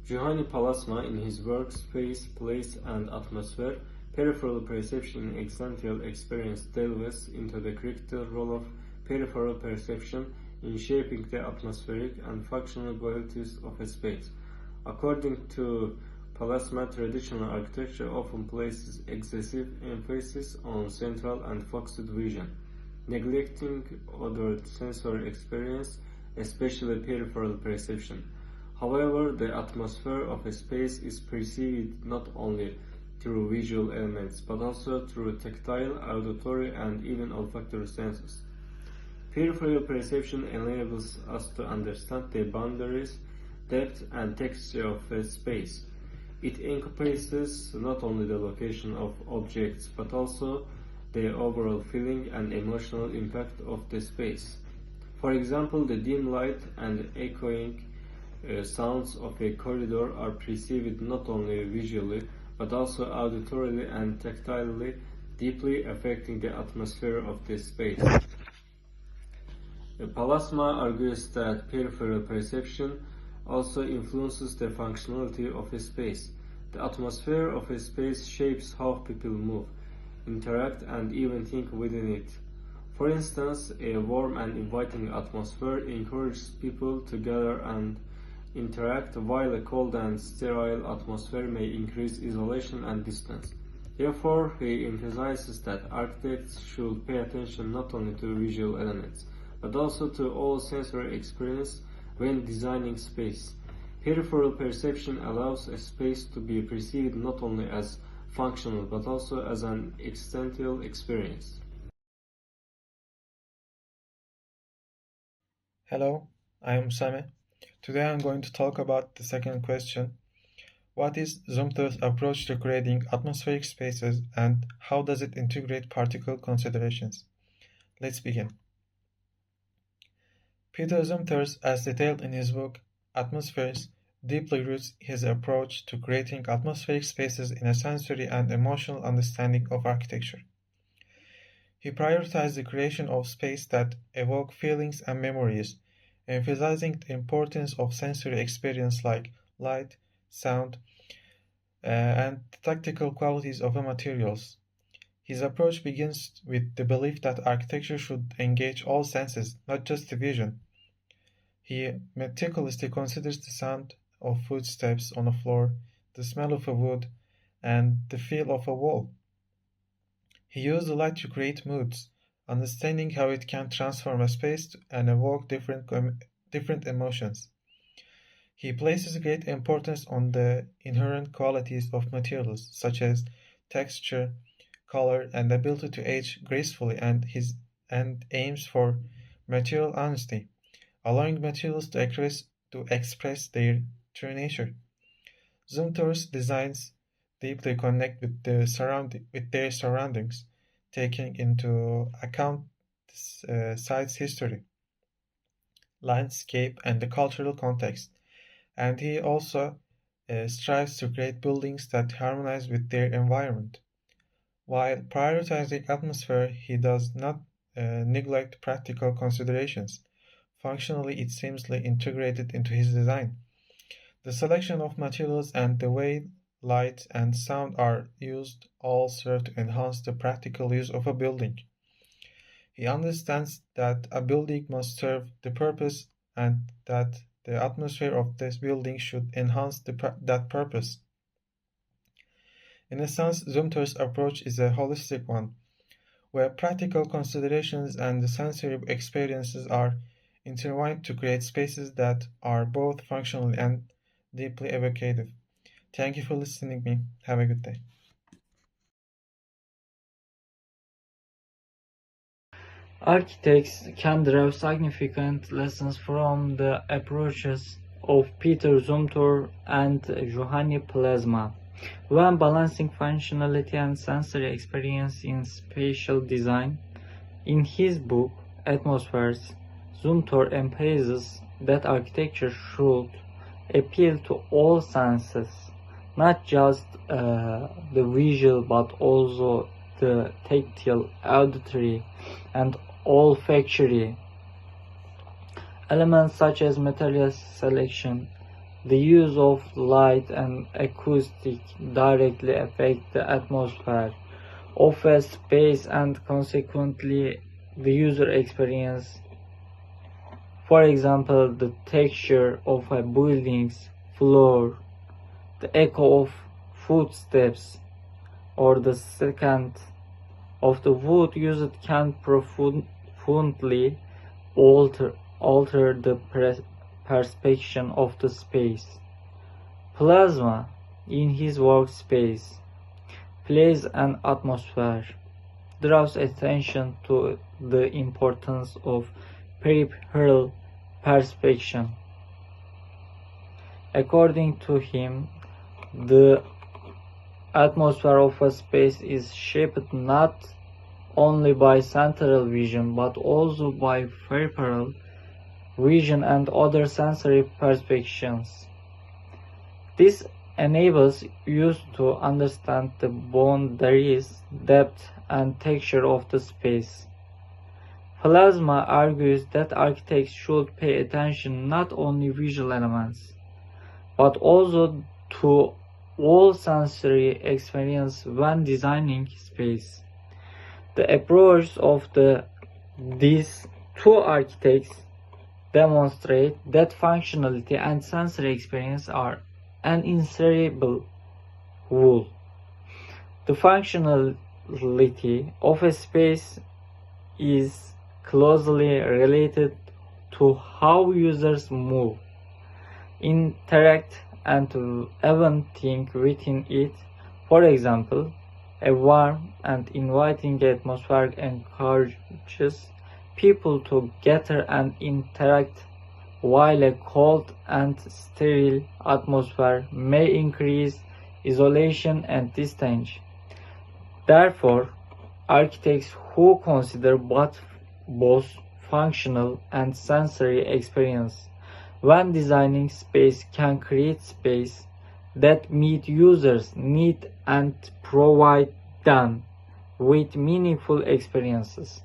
Juhani Pallasmaa, in his work Space, Place and Atmosphere, Peripheral Perception in Existential Experience, delves into the critical role of peripheral perception in shaping the atmospheric and functional qualities of a space. According to Pallasmaa, traditional architecture often places excessive emphasis on central and focused vision, neglecting other sensory experience, especially peripheral perception. However, the atmosphere of a space is perceived not only through visual elements, but also through tactile, auditory, and even olfactory senses. Peripheral perception enables us to understand the boundaries, depth, and texture of a space. It encompasses not only the location of objects, but also the overall feeling and emotional impact of the space. For example, the dim light and echoing sounds of a corridor are perceived not only visually, but also auditorily and tactilely, deeply affecting the atmosphere of the space. Pallasmaa argues that peripheral perception also influences the functionality of a space. The atmosphere of a space shapes how people move, interact, and even think within it. For instance, a warm and inviting atmosphere encourages people to gather and interact, while a cold and sterile atmosphere may increase isolation and distance. Therefore, he emphasizes that architects should pay attention not only to visual elements, but also to all sensory experience when designing space. Peripheral perception allows a space to be perceived not only as functional, but also as an existential experience. Hello, I am Sami. Today I'm going to talk about the second question. What is Zumthor's approach to creating atmospheric spaces and how does it integrate particle considerations? Let's begin. Peter Zumthor, as detailed in his book Atmospheres, deeply roots his approach to creating atmospheric spaces in a sensory and emotional understanding of architecture. He prioritized the creation of space that evoke feelings and memories, emphasizing the importance of sensory experience like light, sound, and the tactile qualities of the materials. His approach begins with the belief that architecture should engage all senses, not just the vision. He meticulously considers the sound of footsteps on a floor, the smell of a wood, and the feel of a wall. He used the light to create moods, understanding how it can transform a space and evoke different emotions. He places great importance on the inherent qualities of materials, such as texture, color, and ability to age gracefully, and aims for material honesty, allowing materials to express their true nature. Zumthor's designs deeply connect with their surroundings, taking into account the site's history, landscape, and the cultural context. And he also strives to create buildings that harmonize with their environment. While prioritizing atmosphere, he does not neglect practical considerations. Functionally, it seamlessly integrated into his design. The selection of materials and the way light and sound are used all serve to enhance the practical use of a building. He understands that a building must serve the purpose and that the atmosphere of this building should enhance that purpose. In a sense, Zumthor's approach is a holistic one, where practical considerations and the sensory experiences are intertwined to create spaces that are both functional and deeply evocative. Thank you for listening to me. Have a good day. Architects can derive significant lessons from the approaches of Peter Zumthor and Juhani Pallasmaa when balancing functionality and sensory experience in spatial design. In his book Atmospheres, Zumthor emphasizes that architecture should appeal to all senses, not just the visual but also the tactile, auditory, and olfactory. Elements such as material selection, The use of light and acoustic directly affect the atmosphere of a space and consequently the user experience. For example, the texture of a building's floor, the echo of footsteps, or the scent of the wood used can profoundly alter the perception of the space. Plasma, in his workspace, plays an atmosphere, draws attention to the importance of peripheral perception. According to him, the atmosphere of a space is shaped not only by central vision but also by peripheral vision and other sensory perceptions. This enables us to understand the boundaries, depth, and texture of the space. Plasma argues that architects should pay attention not only visual elements, but also to all sensory experience when designing space. The approach of these two architects demonstrate that functionality and sensory experience are an inseparable whole. The functionality of a space is closely related to how users move, interact, and even think within it. For example, a warm and inviting atmosphere encourages people to gather and interact, while a cold and sterile atmosphere may increase isolation and distance. Therefore, architects who consider both functional and sensory experience when designing space can create space that meet users' needs and provide them with meaningful experiences.